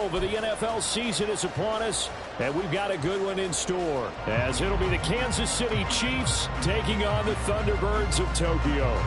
But the NFL season is upon us, and we've got a good one in store, as it'll be the Kansas City Chiefs taking on the Thunderbirds of Tokyo.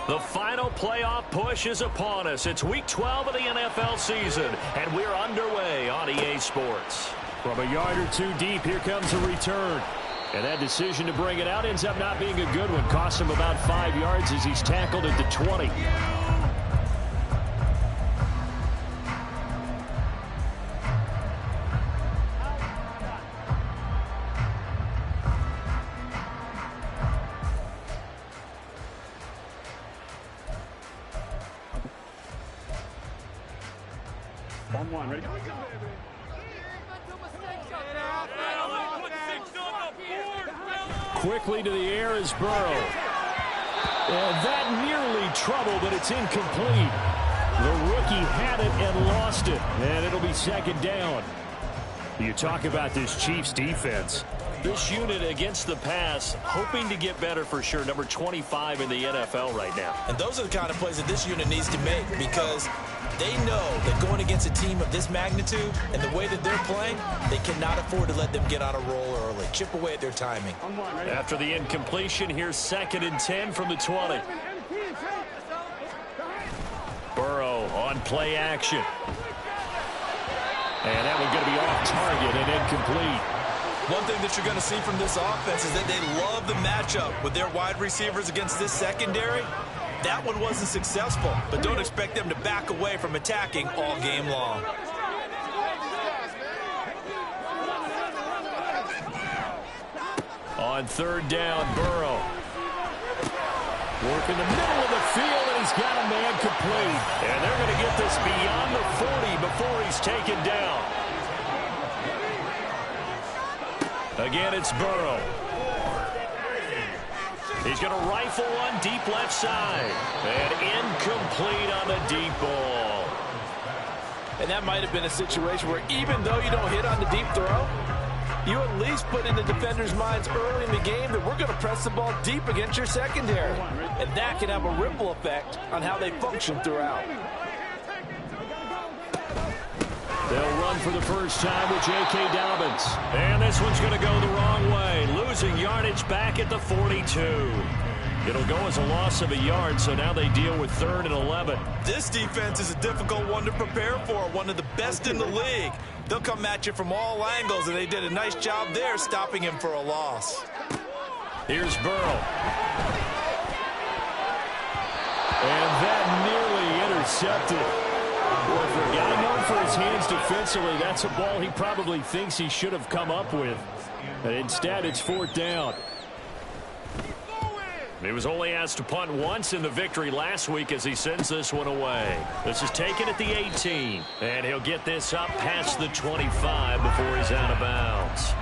The final playoff push is upon us. It's week 12 of the NFL season, and we're underway on EA Sports. From a yard or two deep, here comes a return. And that decision to bring it out ends up not being a good one. Cost him about 5 yards as he's tackled at the 20. One, ready? Quickly to the air is Burrow. And that nearly trouble, but it's incomplete. The rookie had it and lost it. And it'll be second down. You talk about this Chiefs defense. This unit against the pass, hoping to get better for sure. Number 25 in the NFL right now. And those are the kind of plays that this unit needs to make, because they know that going against a team of this magnitude and the way that they're playing, they cannot afford to let them get on a roll early. Chip away at their timing. After the incompletion, here's 2nd and 10 from the 20. Burrow on play action. And that one's going to be off target and incomplete. One thing that you're going to see from this offense is that they love the matchup with their wide receivers against this secondary. That one wasn't successful, but don't expect them to back away from attacking all game long. On 3rd down, Burrow. Work in the middle of the field, and he's got a man complete. And they're going to get this beyond the 40 before he's taken down. Again, it's Burrow. He's going to rifle one deep left side. And incomplete on the deep ball. And that might have been a situation where even though you don't hit on the deep throw, you at least put in the defender's minds early in the game that we're going to press the ball deep against your secondary. And that can have a ripple effect on how they function throughout. They'll run for the first time with J.K. Dobbins. And this one's going to go the wrong way. Losing yardage back at the 42. It'll go as a loss of a yard, so now they deal with 3rd and 11. This defense is a difficult one to prepare for, one of the best in the league. They'll come at you from all angles, and they did a nice job there stopping him for a loss. Here's Burrow. And that nearly intercepted. Well, for a guy known for his hands defensively, that's a ball he probably thinks he should have come up with. But instead, it's 4th down. He was only asked to punt once in the victory last week as he sends this one away. This is taken at the 18. And he'll get this up past the 25 before he's out of bounds.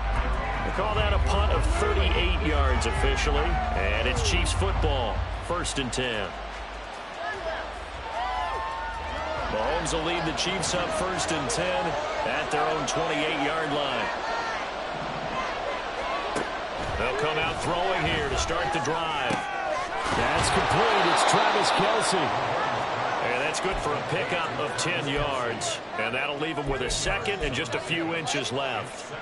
We'll call that a punt of 38 yards officially. And it's Chiefs football. 1st and 10. Mahomes will lead the Chiefs up 1st and 10 at their own 28-yard line. They'll come out throwing here to start the drive. That's complete. It's Travis Kelce. And that's good for a pickup of 10 yards. And that'll leave him with a 2nd and just a few inches left.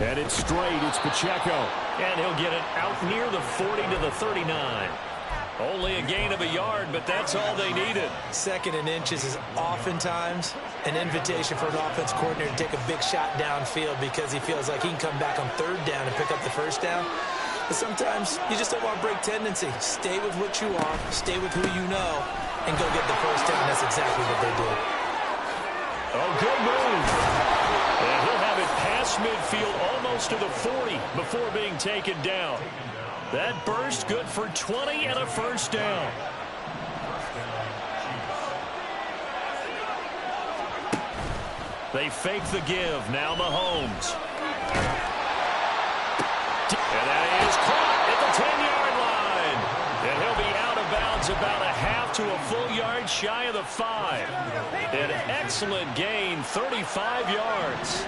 And it's straight. It's Pacheco. And he'll get it out near the 40 to the 39. Only a gain of a yard, but that's all they needed. 2nd and inches is oftentimes an invitation for an offense coordinator to take a big shot downfield because he feels like he can come back on 3rd down and pick up the 1st down. But sometimes you just don't want to break tendency. Stay with what you are, stay with who you know, and go get the 1st down. That's exactly what they did. Oh, good move. And he'll have it past across midfield, almost to the 40 before being taken down. That burst good for 20 and a first down. They fake the give. Now Mahomes. And that is caught at the 10-yard line. And he'll be out of bounds about a half to a full yard shy of the 5. An excellent gain, 35 yards.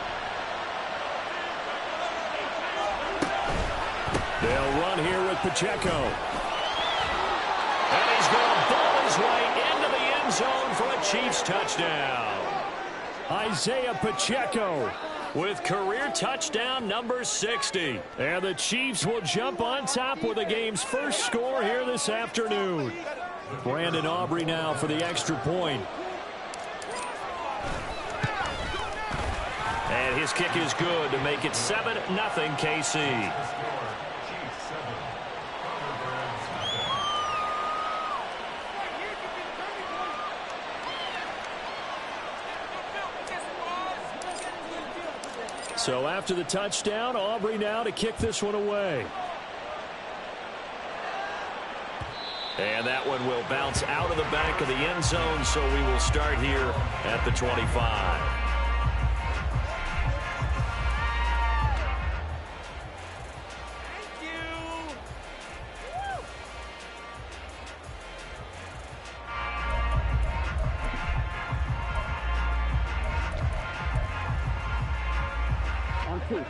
They'll run here with Pacheco. And he's going to ball his way into the end zone for a Chiefs touchdown. Isaiah Pacheco with career touchdown number 60. And the Chiefs will jump on top with the game's first score here this afternoon. Brandon Aubrey now for the extra point. And his kick is good to make it 7-0 KC. So after the touchdown, Aubrey now to kick this one away. And that one will bounce out of the back of the end zone, so we will start here at the 25.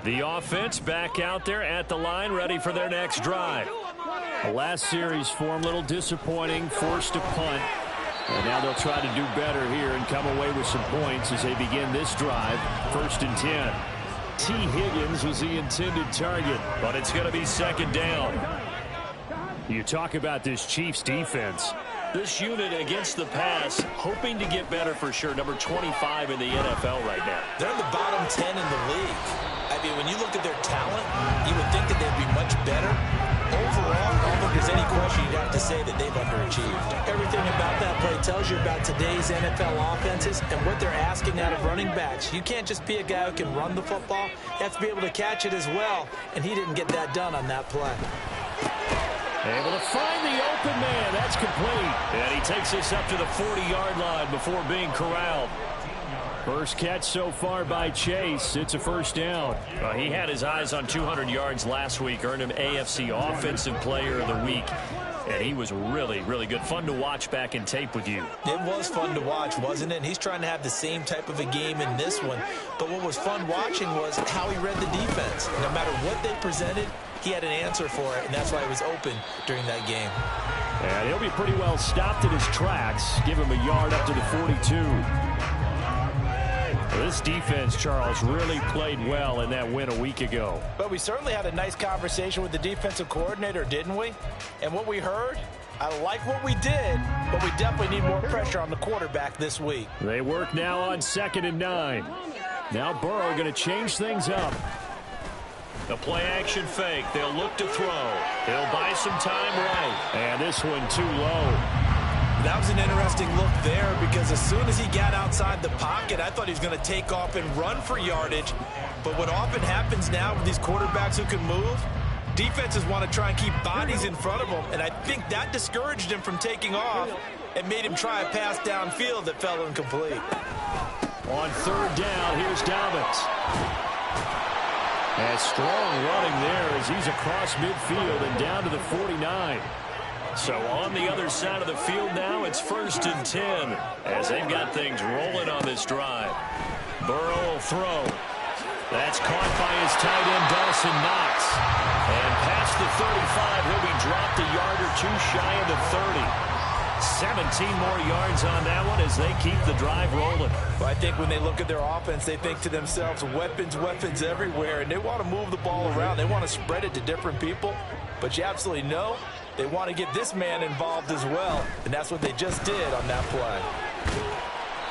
The offense back out there at the line, ready for their next drive. The last series for them, a little disappointing, forced to punt. And now they'll try to do better here and come away with some points as they begin this drive. 1st and 10. T. Higgins was the intended target, but it's going to be 2nd down. You talk about this Chiefs defense. This unit against the pass, hoping to get better for sure. Number 25 in the NFL right now. They're in the bottom 10 in the league. I mean, when you look at their talent, you would think that they'd be much better. Overall, I don't think there's any question you'd have to say that they've underachieved. Everything about that play tells you about today's NFL offenses and what they're asking out of running backs. You can't just be a guy who can run the football. You have to be able to catch it as well, and he didn't get that done on that play. Able to find the open man. That's complete. And he takes this up to the 40-yard line before being corralled. First catch so far by Chase. It's a first down. He had his eyes on 200 yards last week. Earned him AFC Offensive Player of the Week. And he was really, really good. Fun to watch back in tape with you. It was fun to watch, wasn't it? And he's trying to have the same type of a game in this one. But what was fun watching was how he read the defense. No matter what they presented, he had an answer for it, and that's why he was open during that game. And he'll be pretty well stopped in his tracks. Give him a yard up to the 42. This defense, Charles, really played well in that win a week ago. But we certainly had a nice conversation with the defensive coordinator, didn't we? And what we heard, I like what we did, but we definitely need more pressure on the quarterback this week. They work now on 2nd and 9. Now Burrow going to change things up. The play-action fake. They'll look to throw. They'll buy some time right. And this one too low. That was an interesting look there because as soon as he got outside the pocket, I thought he was going to take off and run for yardage. But what often happens now with these quarterbacks who can move, defenses want to try and keep bodies in front of them. And I think that discouraged him from taking off and made him try a pass downfield that fell incomplete. On 3rd down, here's Dobbins. And strong running there as he's across midfield and down to the 49. So on the other side of the field now, it's 1st and 10 as they've got things rolling on this drive. Burrow will throw. That's caught by his tight end, Dawson Knox. And past the 35, he'll be dropped a yard or two shy of the 30. 17 more yards on that one as they keep the drive rolling. Well, I think when they look at their offense, they think to themselves, weapons, weapons everywhere, and they want to move the ball around. They want to spread it to different people, but you absolutely know they want to get this man involved as well, and that's what they just did on that play.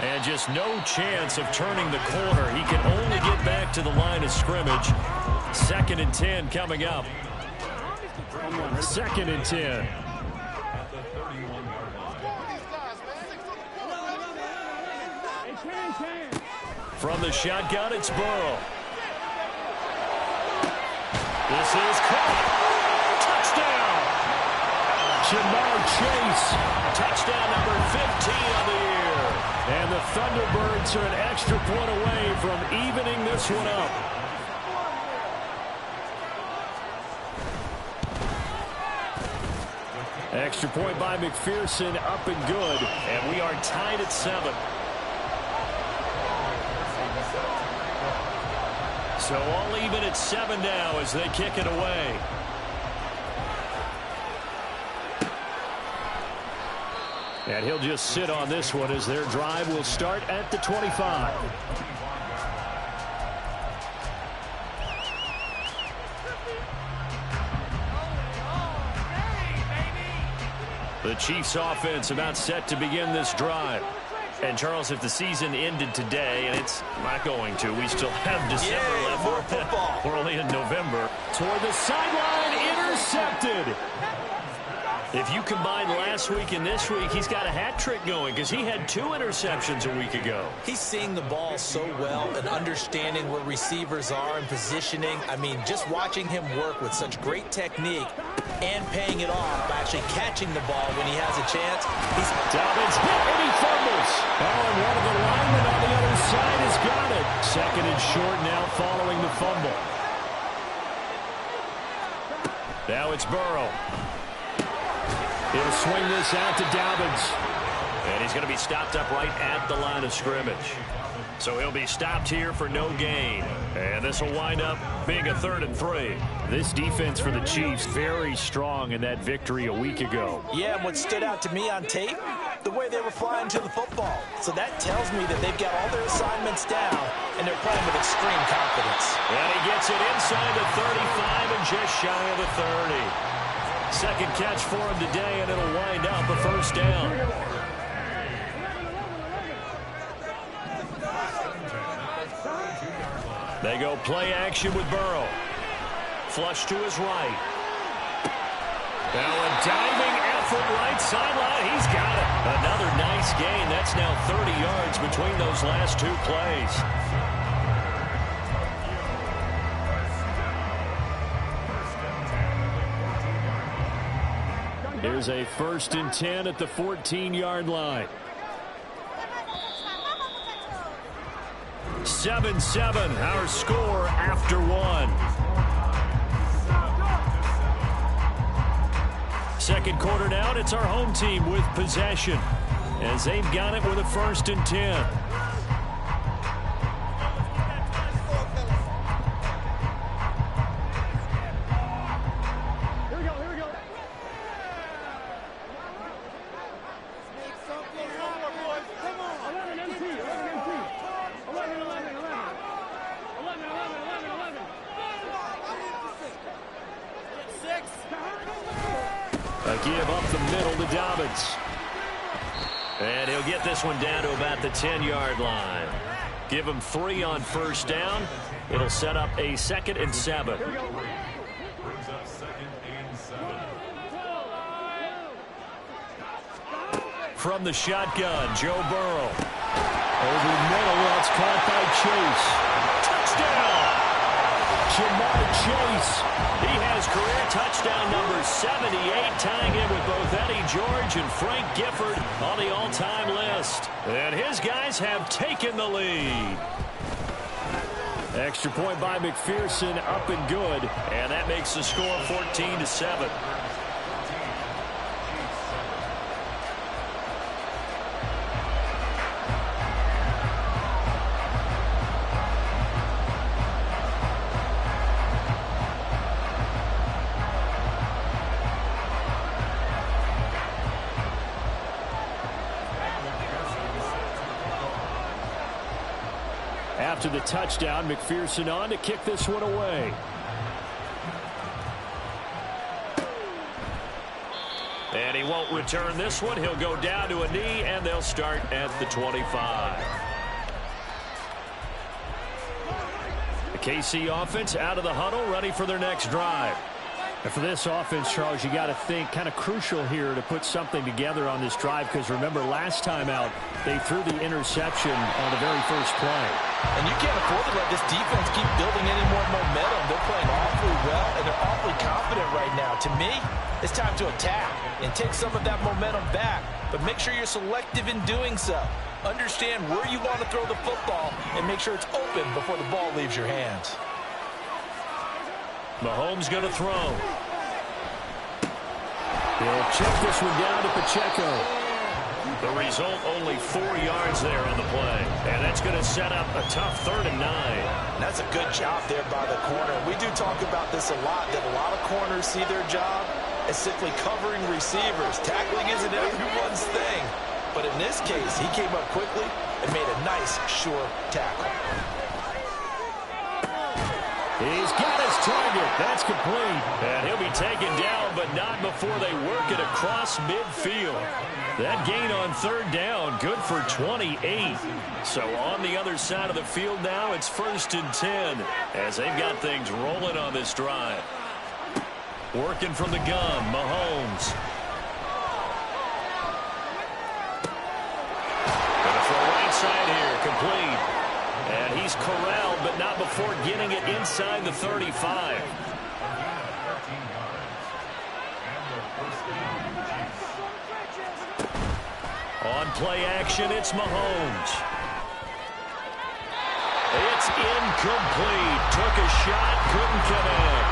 And just no chance of turning the corner. He can only get back to the line of scrimmage. 2nd and 10 coming up. 2nd and 10. From the shotgun, it's Burrow. This is caught. Touchdown. Jamar Chase. Touchdown number 15 on the year. And the Thunderbirds are an extra point away from evening this one up. Extra point by McPherson, up and good. And we are tied at 7. So all even at 7 now as they kick it away. And he'll just sit on this one as their drive will start at the 25. The Chiefs offense about set to begin this drive. And, Charles, if the season ended today, and it's not going to, we still have December left. More football. We're only in November. Toward the sideline, intercepted. If you combine last week and this week, he's got a hat trick going because he had 2 interceptions a week ago. He's seeing the ball so well and understanding where receivers are and positioning. I mean, just watching him work with such great technique and paying it off by actually catching the ball when he has a chance. Dobbins hit and he fumbles. Oh, and one of the linemen on the other side has got it. Second and short now following the fumble. Now it's Burrow. He'll swing this out to Dobbins. And he's going to be stopped up right at the line of scrimmage. So he'll be stopped here for no gain. And this will wind up being a 3rd and 3. This defense for the Chiefs very strong in that victory a week ago. Yeah, and what stood out to me on tape, the way they were flying to the football. So that tells me that they've got all their assignments down, and they're playing with extreme confidence. And he gets it inside the 35 and just shy of the 30. Second catch for him today, and it'll wind up a 1st down. They go play action with Burrow. Flush to his right. Now a diving effort right sideline. He's got it. Another nice gain. That's now 30 yards between those last 2 plays. Here's a 1st and 10 at the 14-yard line. 7-7, our score after 1. Second quarter now, and it's our home team with possession as they've got it with a 1st and 10. A give up the middle to Dobbins. And he'll get this one down to about the 10-yard line. Give him 3 on 1st down. It'll set up a 2nd and 7. From the shotgun, Joe Burrow. Over the middle, that's caught by Chase. Touchdown! Jamar Chase. He has career touchdown number 78, tying in with both Eddie George and Frank Gifford on the all-time list. And his guys have taken the lead. Extra point by McPherson, up and good. And that makes the score 14-7. After the touchdown, McPherson on to kick this one away. And he won't return this one. He'll go down to a knee, and they'll start at the 25. The KC offense out of the huddle, ready for their next drive. And for this offense, Charles, you got to think kind of crucial here to put something together on this drive, because remember last time out they threw the interception on the very first play. And you can't afford to let this defense keep building any more momentum. They're playing awfully well, and they're To me, it's time to attack and take some of that momentum back, but make sure you're selective in doing so. Understand where you want to throw the football and make sure it's open before the ball leaves your hands. Mahomes going to throw. He'll check this one down to Pacheco. The result, only 4 yards there on the play. And that's going to set up a tough 3rd and 9. That's a good job there by the corner. We do talk about this a lot, that a lot of corners see their job as simply covering receivers. Tackling isn't everyone's thing. But in this case, he came up quickly and made a nice, sure tackle. He's got his target. That's complete. And he'll be taken down, but not before they work it across midfield. That gain on 3rd down, good for 28. So on the other side of the field now, it's 1st and 10 as they've got things rolling on this drive. Working from the gun, Mahomes. Gonna throw right side here, complete. And he's corralled, but not before getting it inside the 35. On play action, it's Mahomes. It's incomplete. Took a shot, couldn't connect.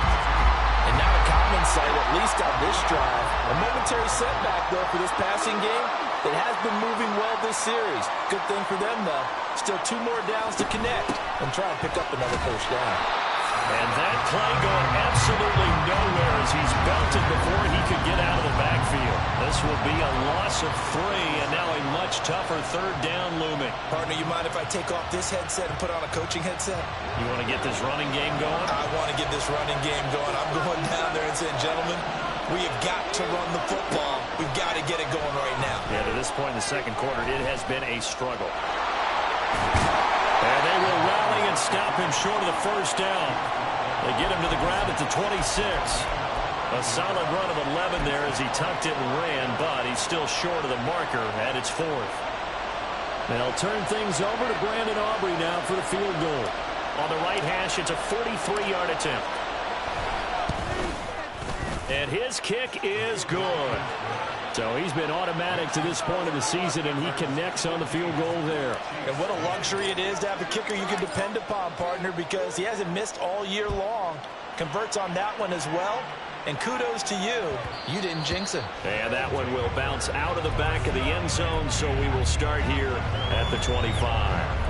And now a common sight, at least on this drive. A momentary setback, though, for this passing game. It has been moving well this series. Good thing for them, though. Still 2 more downs to connect and try and pick up another 1st down. And that play going absolutely nowhere as he's belted before he could get out of the backfield. This will be a loss of 3, and now a much tougher 3rd down looming. Partner, you mind if I take off this headset and put on a coaching headset? You want to get this running game going? I want to get this running game going. I'm going down there and saying, gentlemen, we have got to run the football. We've got to get it going right now. Yeah, to this point in the 2nd quarter, it has been a struggle. And they will rally and stop him short of the 1st down. They get him to the ground at the 26. A solid run of 11 there as he tucked it and ran, but he's still short of the marker at its 4th. They'll turn things over to Brandon Aubrey now for the field goal. On the right hash, it's a 43-yard attempt. And his kick is good. So he's been automatic to this point of the season, and he connects on the field goal there. And what a luxury it is to have a kicker you can depend upon, partner, because he hasn't missed all year long. Converts on that one as well. And kudos to you. You didn't jinx him. And that one will bounce out of the back of the end zone, so we will start here at the 25.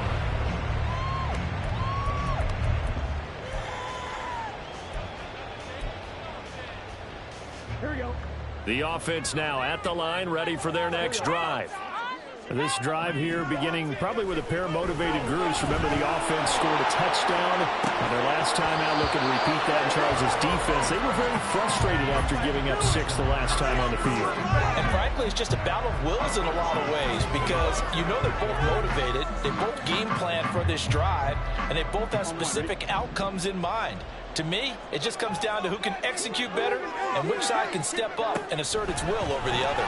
Here we go. The offense now at the line, ready for their next drive. This drive here beginning probably with a pair of motivated groups. Remember, the offense scored a touchdown on their last time out, looking to repeat that in Charles' defense. They were very frustrated after giving up 6 the last time on the field. And frankly, it's just a battle of wills in a lot of ways because you know they're both motivated. They both game plan for this drive, and they both have specific outcomes in mind. To me, it just comes down to who can execute better and which side can step up and assert its will over the other.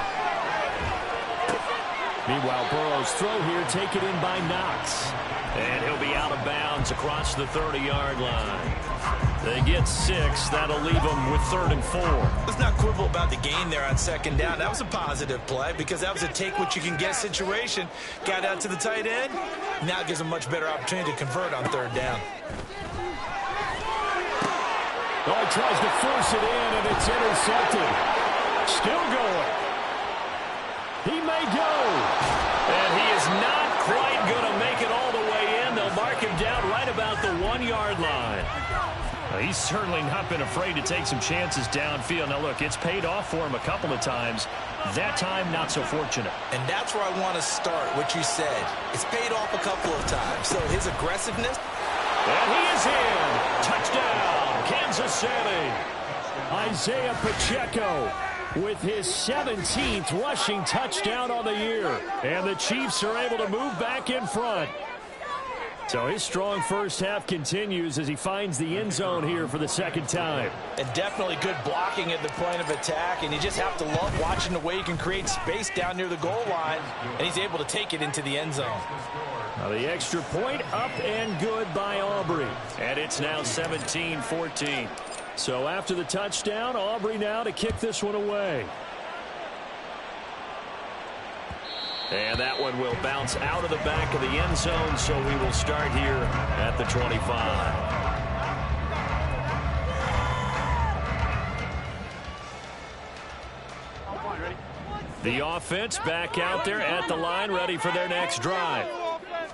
Meanwhile, Burrow's throw here taken in by Knox. And he'll be out of bounds across the 30-yard line. They get 6. That'll leave them with 3rd and 4. Let's not quibble about the gain there on 2nd down. That was a positive play because that was a take-what-you-can-get situation. Got out to the tight end. Now it gives them a much better opportunity to convert on 3rd down. Oh, he tries to force it in, and it's intercepted. Still going. He may go. And he is not quite going to make it all the way in. They'll mark him down right about the 1-yard line. Well, he's certainly not been afraid to take some chances downfield. Now, look, it's paid off for him a couple of times. That time, not so fortunate. And that's where I want to start, what you said. It's paid off a couple of times. So his aggressiveness. And he is in. Touchdown, Kansas City. Isaiah Pacheco with his 17th rushing touchdown on the year. And the Chiefs are able to move back in front. So his strong first half continues as he finds the end zone here for the 2nd time. And definitely good blocking at the point of attack. And you just have to love watching the way he can create space down near the goal line. And he's able to take it into the end zone. Now the extra point up and good by Aubrey. And it's now 17-14. So after the touchdown, Aubrey now to kick this one away. And that one will bounce out of the back of the end zone, so we will start here at the 25. The offense back out there at the line, ready for their next drive.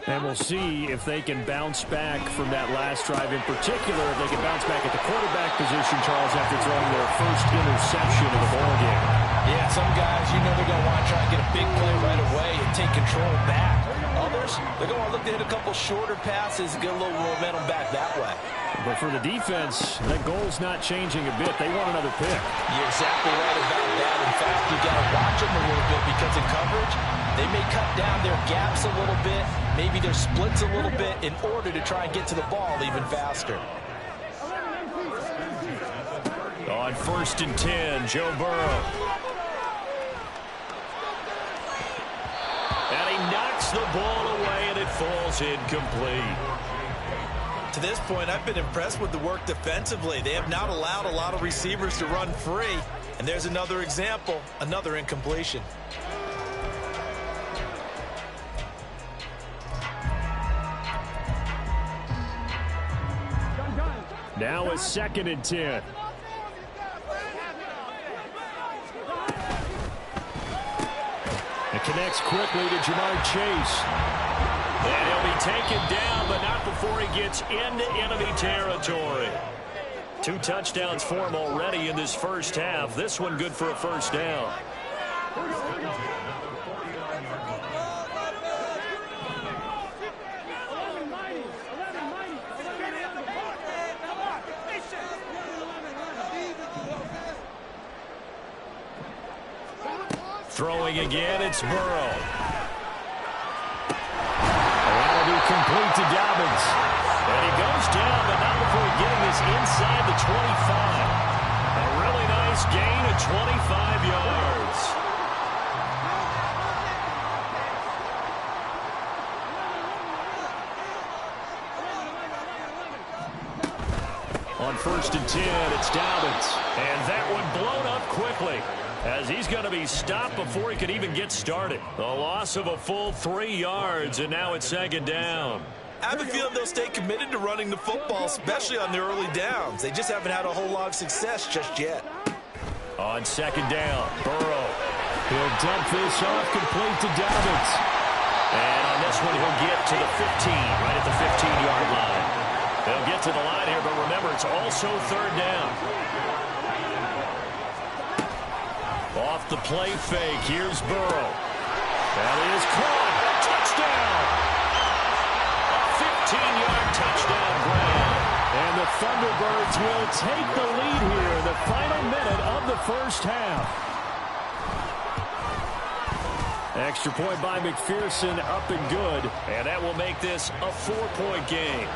And we'll see if they can bounce back from that last drive, in particular, if they can bounce back at the quarterback position, Charles, after throwing their first interception of the ballgame. Yeah, some guys, you know they're going to want to try and get a big play right away and take control back. Others, they're going to look to hit a couple shorter passes, get a little momentum back that way. But for the defense, that goal's not changing a bit. They want another pick. You're exactly right about that. In fact, you got to watch them a little bit because in coverage, they may cut down their gaps a little bit, maybe their splits a little bit in order to try and get to the ball even faster. On 1st and 10, Joe Burrow. And he knocks the ball away, and it falls incomplete. To this point, I've been impressed with the work defensively. They have not allowed a lot of receivers to run free. And there's another example, another incompletion. Now a 2nd and 10. It connects quickly to Jamar Chase. And he'll be taken down, but not before he gets into enemy territory. 2 touchdowns for him already in this first half. This one good for a first down. Throwing again, it's Burrow. That'll be complete to Dobbins. And he goes down, but not before getting this inside the 25. A really nice gain of 25 yards. On 1st and 10, it's Dobbins. And that one blown up quickly, as he's going to be stopped before he could even get started. The loss of a full 3 yards, and now it's 2nd down. I have a feeling they'll stay committed to running the football, especially on their early downs. They just haven't had a whole lot of success just yet. On 2nd down, Burrow. He'll dump this off complete to Dobbins. And on this one, he'll get to the 15, right at the 15-yard line. They'll get to the line here, but remember, it's also 3rd down. Off the play fake, here's Burrow. That is caught. Touchdown! A 15-yard touchdown grab. And the Thunderbirds will take the lead here in the final minute of the first half. Extra point by McPherson, up and good. And that will make this a 4-point game.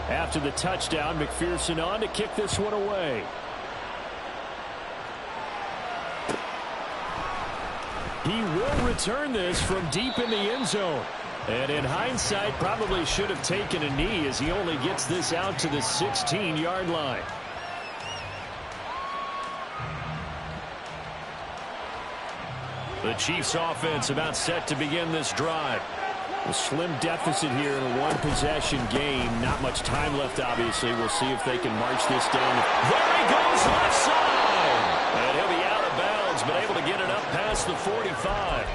After the touchdown, McPherson on to kick this one away. He will return this from deep in the end zone. And in hindsight, probably should have taken a knee as he only gets this out to the 16-yard line. The Chiefs offense about set to begin this drive. A slim deficit here in a one-possession game. Not much time left, obviously. We'll see if they can march this down. There he goes, left side! And he'll be out of bounds, but able to get it up past the 45.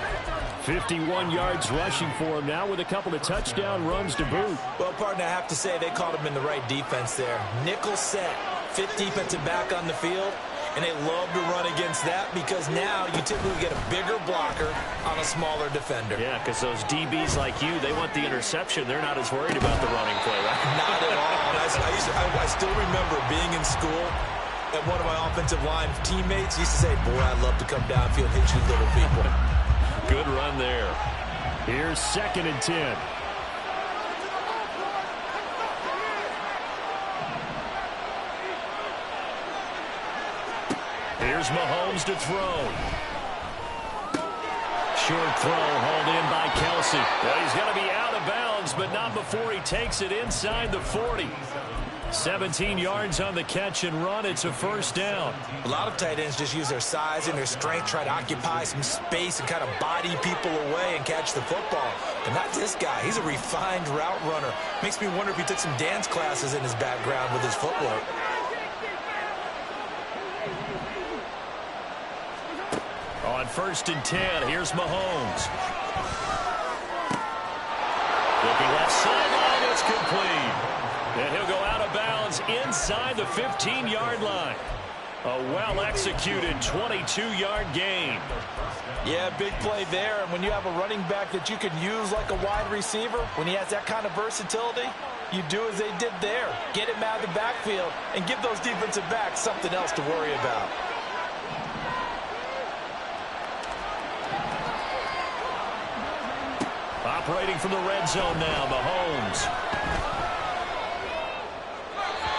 51 yards rushing for him now with a couple of touchdown runs to boot. Well, partner, I have to say they caught him in the right defense there. Nickel set, 5th defensive back on the field. And they love to run against that because now you typically get a bigger blocker on a smaller defender. Yeah, because those DBs like you, they want the interception. They're not as worried about the running play, right? Not at all. I still remember being in school, And one of my offensive line teammates used to say, boy, I'd love to come downfield and hit you little people. Good run there. Here's 2nd and 10. Here's Mahomes to throw. Short throw hauled in by Kelsey. Well, he's going to be out of bounds, but not before he takes it inside the 40. 17 yards on the catch and run. It's a 1st down. A lot of tight ends just use their size and their strength, try to occupy some space and kind of body people away and catch the football. But not this guy. He's a refined route runner. Makes me wonder if he took some dance classes in his background with his footwork. On 1st and 10, here's Mahomes. Looking left sideline, it's complete. And he'll go out of bounds inside the 15-yard line. A well-executed 22-yard gain. Yeah, big play there. And when you have a running back that you can use like a wide receiver, when he has that kind of versatility, you do as they did there. Get him out of the backfield and give those defensive backs something else to worry about. Operating from the red zone now, Mahomes.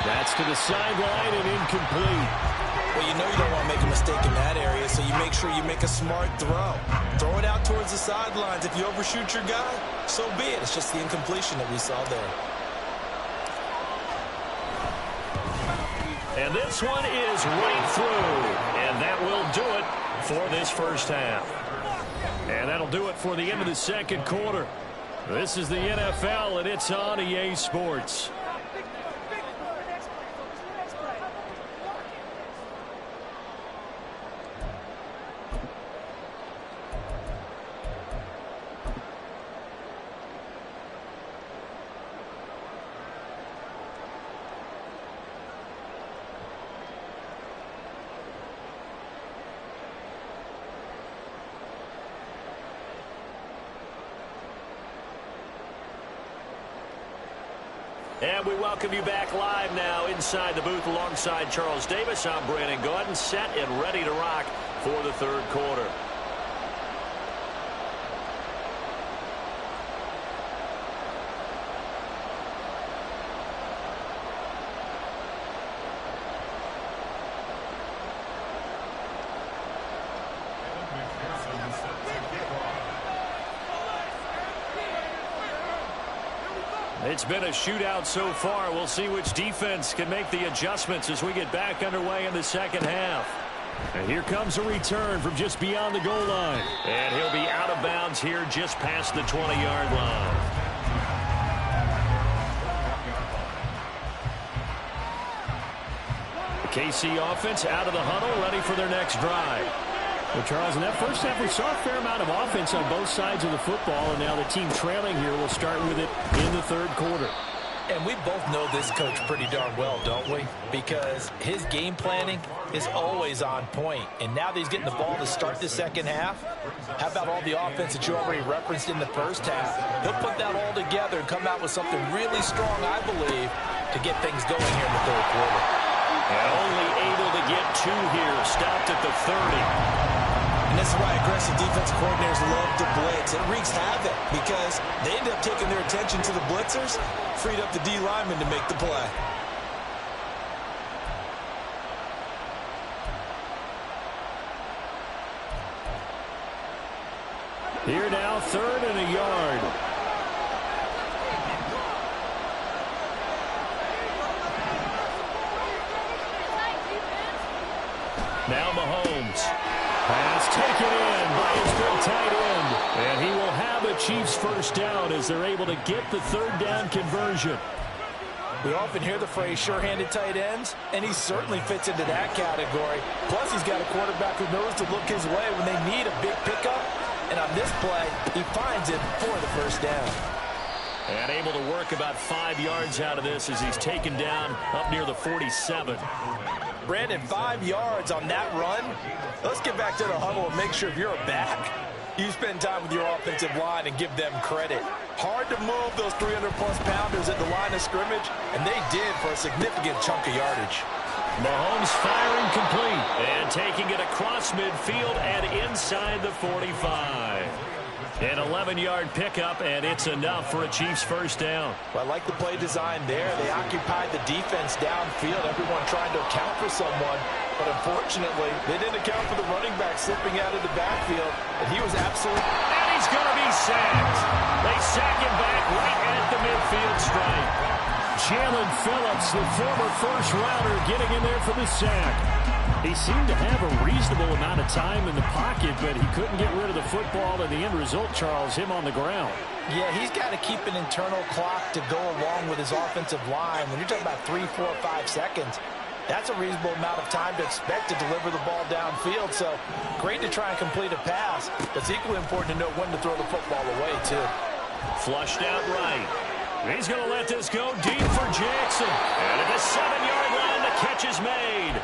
That's to the sideline and incomplete. Well, you know you don't want to make a mistake in that area, so you make sure you make a smart throw. Throw it out towards the sidelines. If you overshoot your guy, so be it. It's just the incompletion that we saw there. And this one is right through. And that will do it for this 1st half. And that'll do it for the end of the 2nd quarter. This is the NFL, and it's on EA Sports. And we welcome you back live now inside the booth alongside Charles Davis. I'm Brandon Gordon, set and ready to rock for the 3rd quarter. It's been a shootout so far. We'll see which defense can make the adjustments as we get back underway in the 2nd half. And here comes a return from just beyond the goal line. And he'll be out of bounds here just past the 20-yard line. The KC offense out of the huddle, ready for their next drive. Well, Charles, in that 1st half, we saw a fair amount of offense on both sides of the football, and now the team trailing here will start with it in the 3rd quarter. And we both know this coach pretty darn well, don't we? Because his game planning is always on point. And now that he's getting the ball to start the 2nd half, how about all the offense that you already referenced in the 1st half? He'll put that all together and come out with something really strong, I believe, to get things going here in the 3rd quarter. And only able to get 2 here, stopped at the 30. And that's why aggressive defense coordinators love to blitz. It wreaks havoc because they end up taking their attention to the blitzers, freed up the D lineman to make the play. Here now, 3rd and a yard. Now Mahomes. Pass taken in by his big tight end. And he will have a Chiefs 1st down as they're able to get the 3rd down conversion. We often hear the phrase sure-handed tight ends, and he certainly fits into that category. Plus, he's got a quarterback who knows to look his way when they need a big pickup. And on this play, he finds it for the 1st down. And able to work about 5 yards out of this as he's taken down up near the 47. Brandon, 5 yards on that run. Let's get back to the huddle and make sure if you're a back, you spend time with your offensive line and give them credit. Hard to move those 300-plus pounders at the line of scrimmage, and they did for a significant chunk of yardage. Mahomes firing complete. And taking it across midfield and inside the 45. An 11-yard pickup, and it's enough for a Chiefs first down. Well, I like the play design there. They occupied the defense downfield, everyone trying to account for someone. But unfortunately, they didn't account for the running back slipping out of the backfield. And he was absolutely... And he's going to be sacked. They sack him back right at the midfield stripe. Jalen Phillips, the former first-rounder, getting in there for the sack. He seemed to have a reasonable amount of time in the pocket, but he couldn't get rid of the football, and the end result, Charles, him on the ground. Yeah, he's got to keep an internal clock to go along with his offensive line. When you're talking about 3, 4, 5 seconds, that's a reasonable amount of time to expect to deliver the ball downfield. So great to try and complete a pass, but it's equally important to know when to throw the football away, too. Flushed out right. He's going to let this go deep for Jackson. And at the 7-yard line, the catch is made.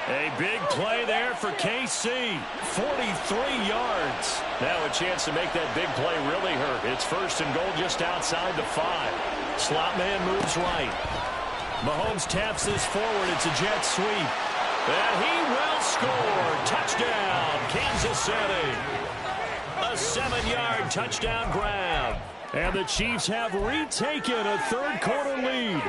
A big play there for KC. 43 yards. Now a chance to make that big play really hurt. It's first and goal just outside the 5. Slot man moves right. Mahomes taps this forward. It's a jet sweep. And he will score. Touchdown, Kansas City. A 7-yard touchdown grab. And the Chiefs have retaken a third-quarter lead.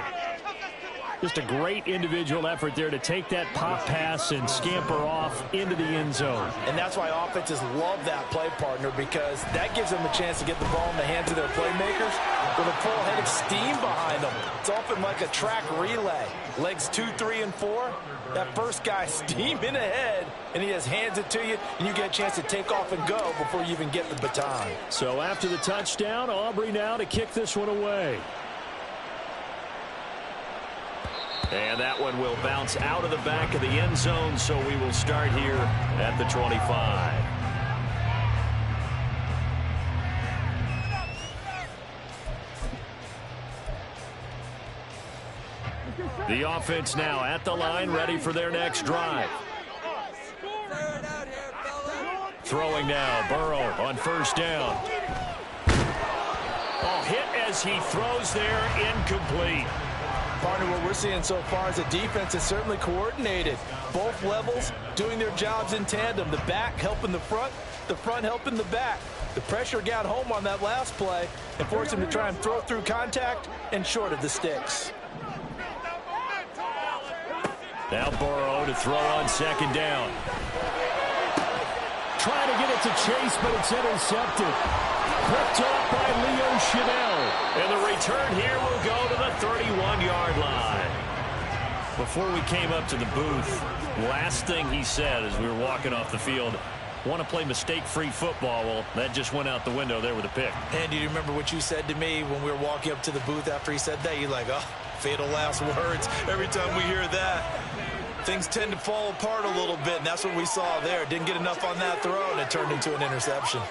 Just a great individual effort there to take that pop pass and scamper off into the end zone. And that's why offenses love that play, partner, because that gives them a chance to get the ball in the hands of their playmakers with a full head of steam behind them. It's often like a track relay. Legs 2, 3, and 4. That first guy steaming ahead, and he just hands it to you, and you get a chance to take off and go before you even get the baton. So after the touchdown, Aubrey now to kick this one away. And that one will bounce out of the back of the end zone, so we will start here at the 25. The offense now at the line, ready for their next drive. Throwing now, Burrow on first down. Oh, hit as he throws there, incomplete. Partner, what we're seeing so far is the defense is certainly coordinated. Both levels doing their jobs in tandem. The back helping the front helping the back. The pressure got home on that last play and forced him to try and throw through contact and short of the sticks. Now Burrow to throw on second down. Trying to get it to Chase, but it's intercepted. Picked up by Leo Chanel. And the return here will go to the 31-yard line. Before we came up to the booth, last thing he said as we were walking off the field, want to play mistake-free football. Well, that just went out the window there with a pick. And do you remember what you said to me when we were walking up to the booth after he said that? You're like, oh, fatal last words. Every time we hear that, things tend to fall apart a little bit, and that's what we saw there. Didn't get enough on that throw, and it turned into an interception.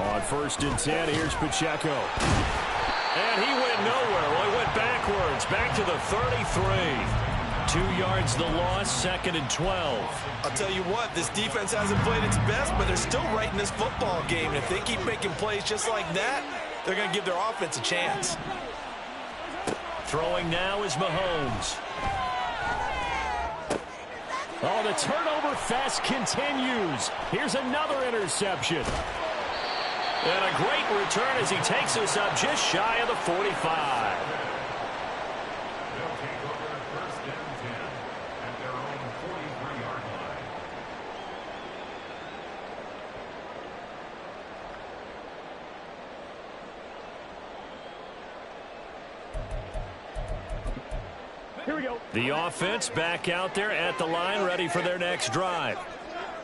On first and 10, here's Pacheco. And he went nowhere. Well, he went backwards, back to the 33. 2 yards the loss, second and 12. I'll tell you what, this defense hasn't played its best, but they're still right in this football game. And if they keep making plays just like that, they're going to give their offense a chance. Throwing now is Mahomes. Oh, the turnover fest continues. Here's another interception. And a great return as he takes us up just shy of the 45. Here we go. The offense back out there at the line, ready for their next drive.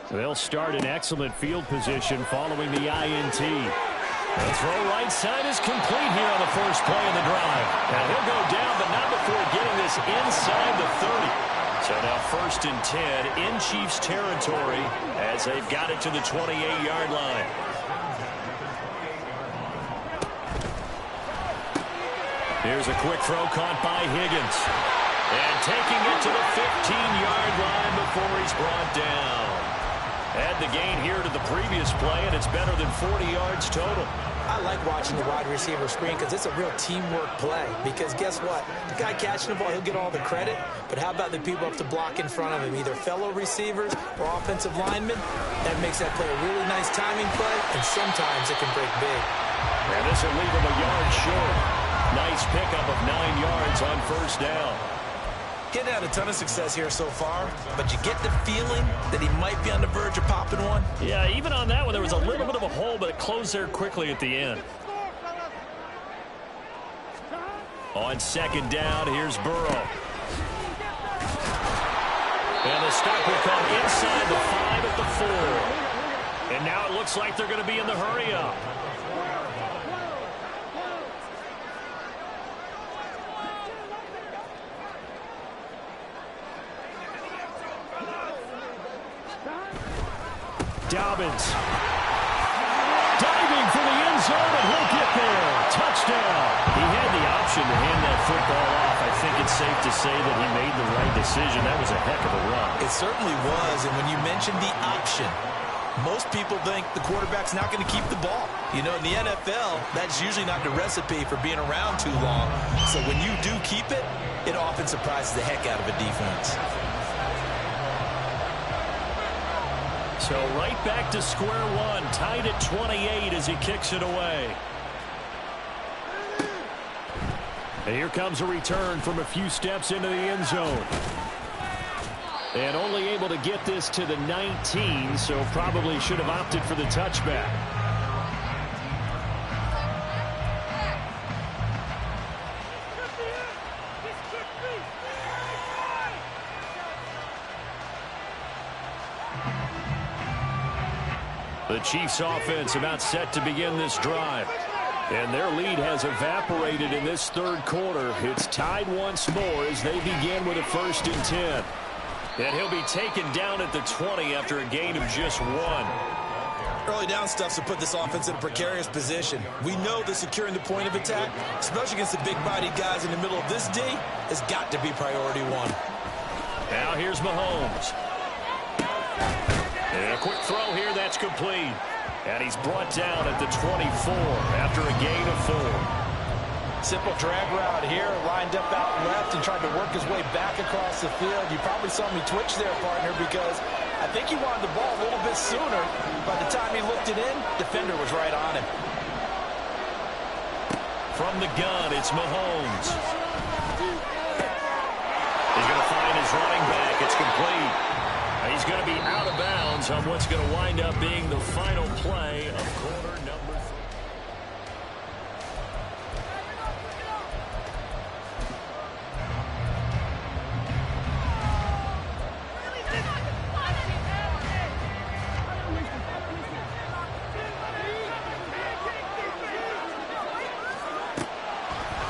They'll start in excellent field position following the INT. The throw right side is complete here on the first play of the drive. Now he'll go down, but not before getting this inside the 30. So now first and 10 in Chiefs territory as they've got it to the 28-yard line. Here's a quick throw caught by Higgins. And taking it to the 15-yard line before he's brought down. Add the gain here to the previous play, and it's better than 40 yards total. I like watching the wide receiver screen because it's a real teamwork play. Because guess what? The guy catching the ball, he'll get all the credit. But how about the people up to block in front of him, either fellow receivers or offensive linemen? That makes that play a really nice timing play, and sometimes it can break big. And this will leave him a yard short. Nice pickup of 9 yards on first down. Getting had a ton of success here so far, but you get the feeling that he might be on the verge of popping one. Yeah, even on that one, there was a little bit of a hole, but it closed there quickly at the end. On second down, here's Burrow. And the stop will come inside the 5 at the 4. And now it looks like they're going to be in the hurry-up. Dobbins diving for the end zone, and he'll get there. Touchdown. He had the option to hand that football off. I think it's safe to say that he made the right decision. That was a heck of a run. It certainly was, and when you mentioned the option, most people think the quarterback's not going to keep the ball. You know, in the NFL, that's usually not the recipe for being around too long. So when you do keep it, it often surprises the heck out of a defense. So right back to square one, tied at 28 as he kicks it away. And here comes a return from a few steps into the end zone. And only able to get this to the 19, so probably should have opted for the touchback. The Chiefs offense about set to begin this drive. And their lead has evaporated in this third quarter. It's tied once more as they begin with a 1st and 10. And he'll be taken down at the 20 after a gain of just 1. Early down stuff's to put this offense in a precarious position. We know that securing the point of attack, especially against the big-bodied guys in the middle of this D, has got to be priority 1. Now here's Mahomes. And a quick throw here, that's complete. And he's brought down at the 24 after a gain of 4. Simple drag route here, lined up out left and tried to work his way back across the field. You probably saw me twitch there, partner, because I think he wanted the ball a little bit sooner. By the time he looked it in, defender was right on him. From the gun, it's Mahomes. He's going to find his running back. It's complete. He's going to be out of bounds on what's going to wind up being the final play of quarter number 3.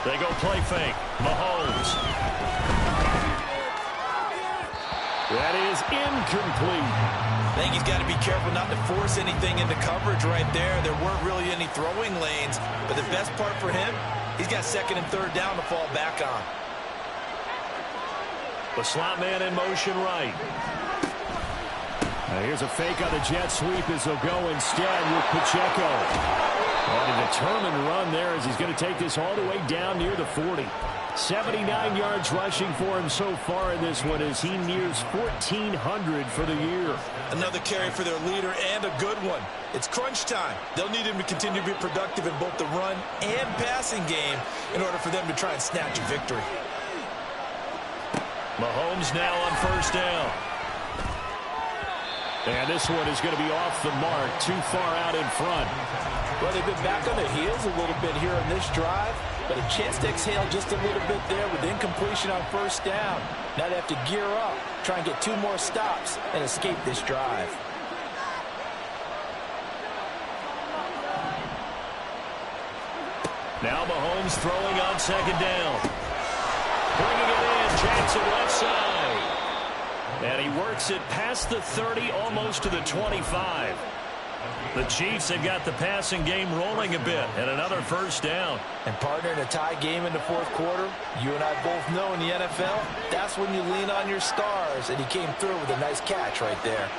They go play fake. Mahomes. That is incomplete. I think he's got to be careful not to force anything into coverage right there. There weren't really any throwing lanes, but the best part for him, he's got 2nd and 3rd down to fall back on. The slot man in motion right. Now here's a fake on the jet sweep as he'll go instead with Pacheco. And a determined run there as he's going to take this all the way down near the 40. 79 yards rushing for him so far in this one as he nears 1,400 for the year. Another carry for their leader and a good one. It's crunch time. They'll need him to continue to be productive in both the run and passing game in order for them to try and snatch a victory. Mahomes now on 1st down. And this one is going to be off the mark, too far out in front. Well, they've been back on their heels a little bit here on this drive, but a chance to exhale just a little bit there with incompletion on 1st down. Now they have to gear up, try and get 2 more stops and escape this drive. Now Mahomes throwing on 2nd down. Bringing it in, Jackson left side. And he works it past the 30, almost to the 25. The Chiefs have got the passing game rolling a bit, and another 1st down. And partner, in a tie game in the 4th quarter, you and I both know in the NFL, that's when you lean on your stars, and he came through with a nice catch right there.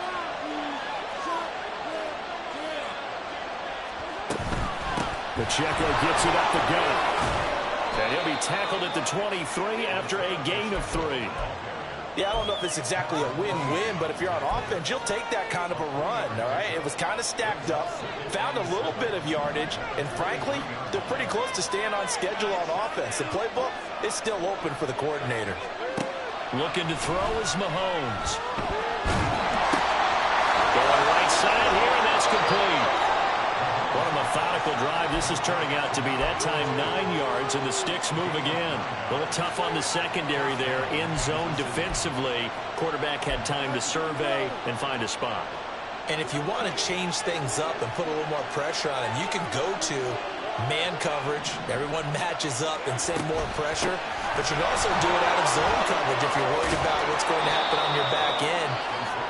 Pacheco gets it up the gut. And he'll be tackled at the 23 after a gain of 3. Yeah, I don't know if it's exactly a win-win, but if you're on offense, you'll take that kind of a run, all right? It was kind of stacked up, found a little bit of yardage, and frankly, they're pretty close to staying on schedule on offense. The playbook is still open for the coordinator. Looking to throw is Mahomes. Going right side here, and that's complete. What a methodical drive this is turning out to be. That time 9 yards, and the sticks move again. A little tough on the secondary there. End zone defensively. Quarterback had time to survey and find a spot. And if you want to change things up and put a little more pressure on him, you can go to man coverage. Everyone matches up and send more pressure. But you can also do it out of zone coverage if you're worried about what's going to happen on your back end.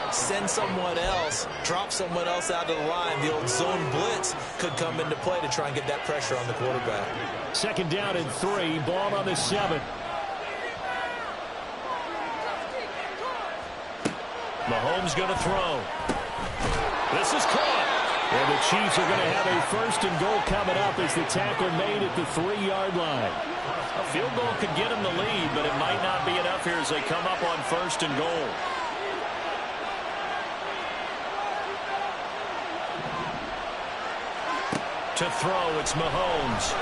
Send someone else, drop someone else out of the line. The old zone blitz could come into play to try and get that pressure on the quarterback. 2nd down and 3, ball on the 7. Mahomes going to throw. This is caught. And the Chiefs are going to have a 1st and goal coming up as the tackle made at the 3-yard line. A field goal could get them the lead, but it might not be enough here as they come up on 1st and goal. To throw, it's Mahomes.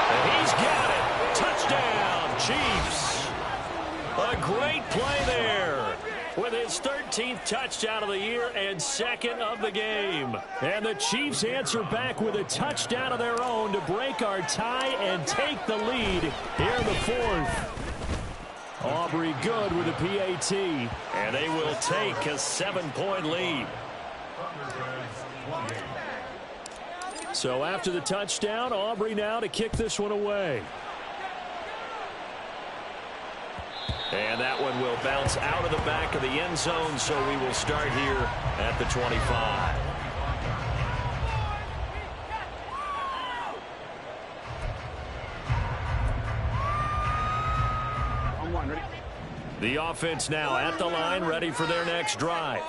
And he's got it. Touchdown, Chiefs. A great play there with his 13th touchdown of the year and 2nd of the game. And the Chiefs answer back with a touchdown of their own to break our tie and take the lead here in the 4th. Aubrey good with a PAT. And they will take a 7-point lead. So after the touchdown, Aubrey now to kick this one away. And that one will bounce out of the back of the end zone, so we will start here at the 25. The offense now at the line, ready for their next drive.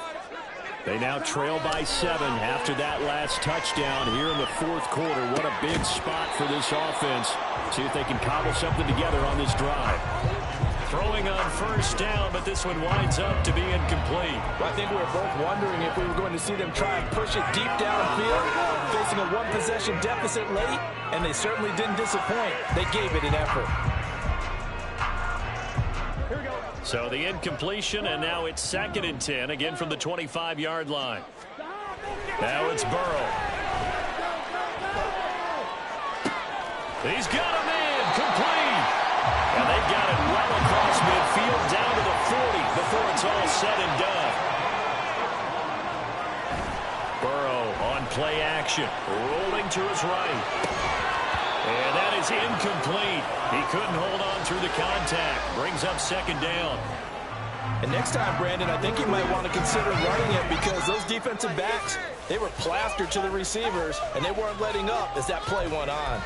They now trail by 7 after that last touchdown here in the 4th quarter. What a big spot for this offense. See if they can cobble something together on this drive. Throwing on 1st down, but this one winds up to be incomplete. Well, I think we were both wondering if we were going to see them try and push it deep downfield, facing a 1-possession deficit late, and they certainly didn't disappoint. They gave it an effort. So the incompletion, and now it's 2nd and 10, again from the 25-yard line. Now it's Burrow. He's got a man, complete. And they've got it well across midfield, down to the 40 before it's all said and done. Burrow on play action, rolling to his right. And that is incomplete. He couldn't hold on through the contact. Brings up 2nd down. And next time, Brandon, I think you might want to consider running it because those defensive backs, they were plastered to the receivers, and they weren't letting up as that play went on.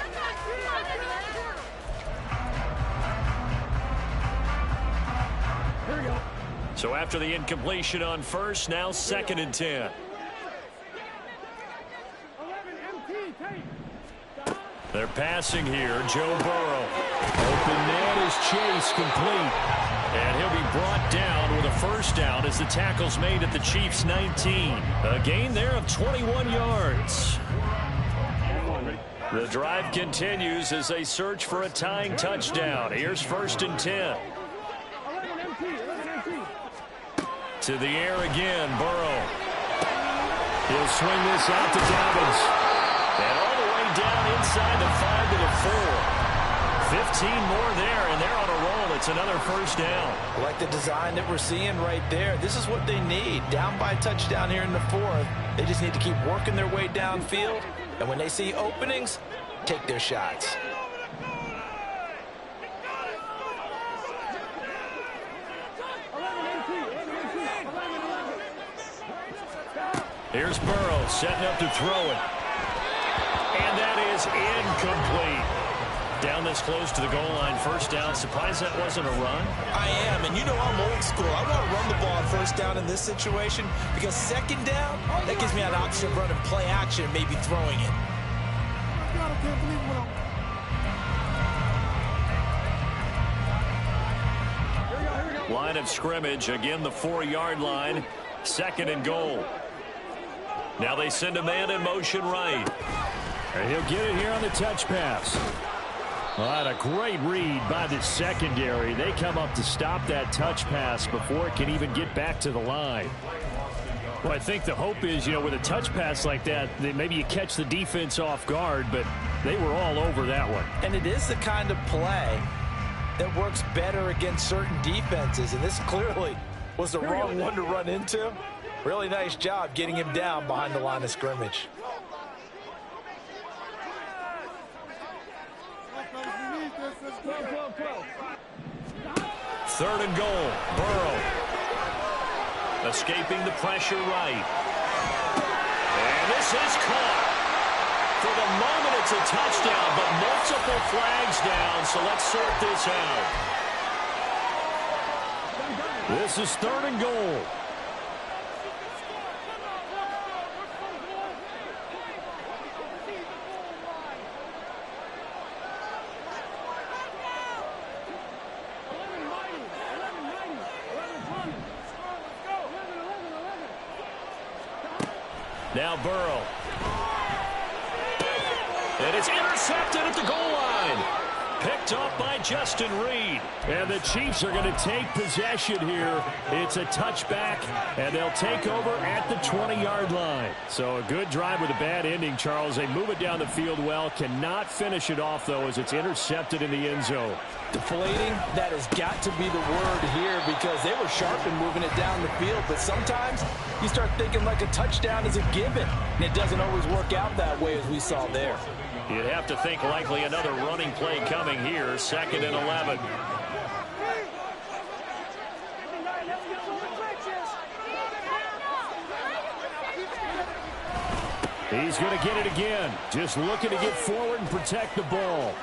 So after the incompletion on 1st, now 2nd and 10. They're passing here. Joe Burrow. Open man is Chase, complete. And he'll be brought down with a 1st down as the tackle's made at the Chiefs' 19. A gain there of 21 yards. The drive continues as they search for a tying touchdown. Here's 1st and 10. To the air again, Burrow. He'll swing this out to Dobbins. And all the way down inside the 5 to the 4. 15 more there, and they're on a roll. It's another 1st down. I like the design that we're seeing right there. This is what they need. Down by a touchdown here in the 4th. They just need to keep working their way downfield. And when they see openings, take their shots. Here's Burrow setting up to throw it. And that is incomplete. Down this close to the goal line, 1st down. Surprised that wasn't a run? I am, and you know I'm old school. I want to run the ball on 1st down in this situation because 2nd down, that gives me an option of running play action, maybe throwing it. Line of scrimmage, again the 4-yard line, 2nd and goal. Now they send a man in motion right. And he'll get it here on the touch pass. Well, a great read by the secondary. They come up to stop that touch pass before it can even get back to the line. Well, I think the hope is, with a touch pass like that, maybe you catch the defense off guard, but they were all over that one. And it is the kind of play that works better against certain defenses, and this clearly was the wrong one to run into. Really nice job getting him down behind the line of scrimmage. Third and goal, Burrow. Escaping the pressure right. And this is caught. For the moment, it's a touchdown, but multiple flags down, so let's sort this out. This is 3rd and goal. Now Burrow. And it's intercepted at the goal line. Picked off by Justin Reed. And the Chiefs are going to take possession here. It's a touchback, and they'll take over at the 20-yard line. So a good drive with a bad ending, Charles. They move it down the field well. Cannot finish it off, though, as it's intercepted in the end zone. Deflating, that has got to be the word here, because they were sharp in moving it down the field, but sometimes you start thinking like a touchdown is a given, and it doesn't always work out that way as we saw there. You'd have to think likely another running play coming here, 2nd and 11. He's going to get it again, just looking to get forward and protect the ball.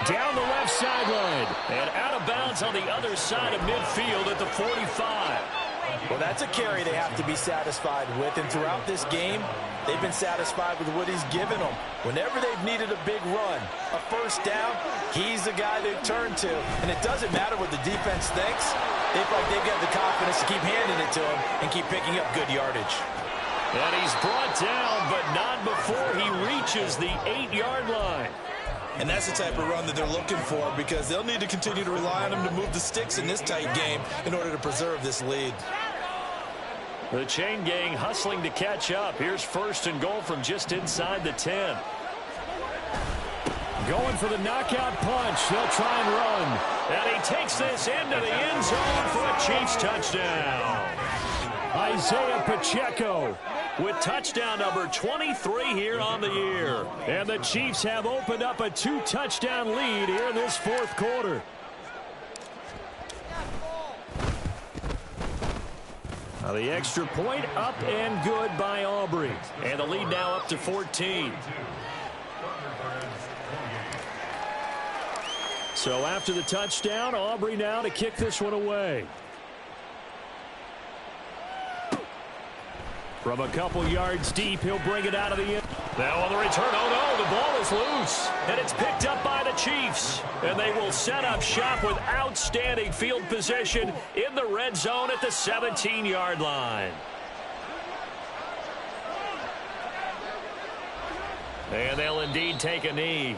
Down the left sideline. And out of bounds on the other side of midfield at the 45. Well, that's a carry they have to be satisfied with, and throughout this game, they've been satisfied with what he's given them. Whenever they've needed a big run, a first down, he's the guy they've turned to. And it doesn't matter what the defense thinks. They feel like they've got the confidence to keep handing it to him and keep picking up good yardage. And he's brought down, but not before he reaches the 8-yard line. And that's the type of run that they're looking for, because they'll need to continue to rely on him to move the sticks in this tight game in order to preserve this lead. The chain gang hustling to catch up. Here's 1st and goal from just inside the 10. Going for the knockout punch. They'll try and run. And he takes this into the end zone for a Chiefs touchdown. Isaiah Pacheco with touchdown number 23 here on the year. And the Chiefs have opened up a 2-touchdown lead here in this 4th quarter. Now the extra point up and good by Aubrey. And the lead now up to 14. So after the touchdown, Aubrey now to kick this one away. From a couple yards deep, he'll bring it out of the end. Now on the return, oh no, the ball is loose. And it's picked up by the Chiefs. And they will set up shop with outstanding field position in the red zone at the 17-yard line. And they'll indeed take a knee.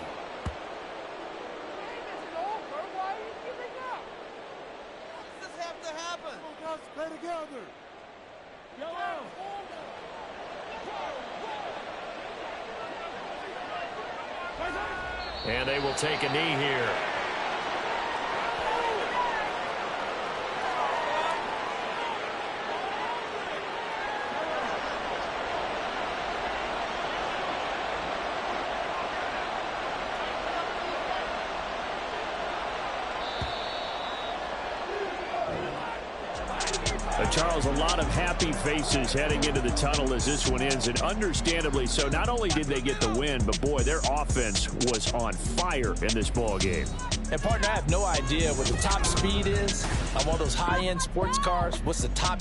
And they will take a knee here. Charles, a lot of happy faces heading into the tunnel as this one ends, and understandably so. Not only did they get the win, but boy, their offense was on fire in this ball game. And partner, I have no idea what the top speed is on one of those high-end sports cars. What's the top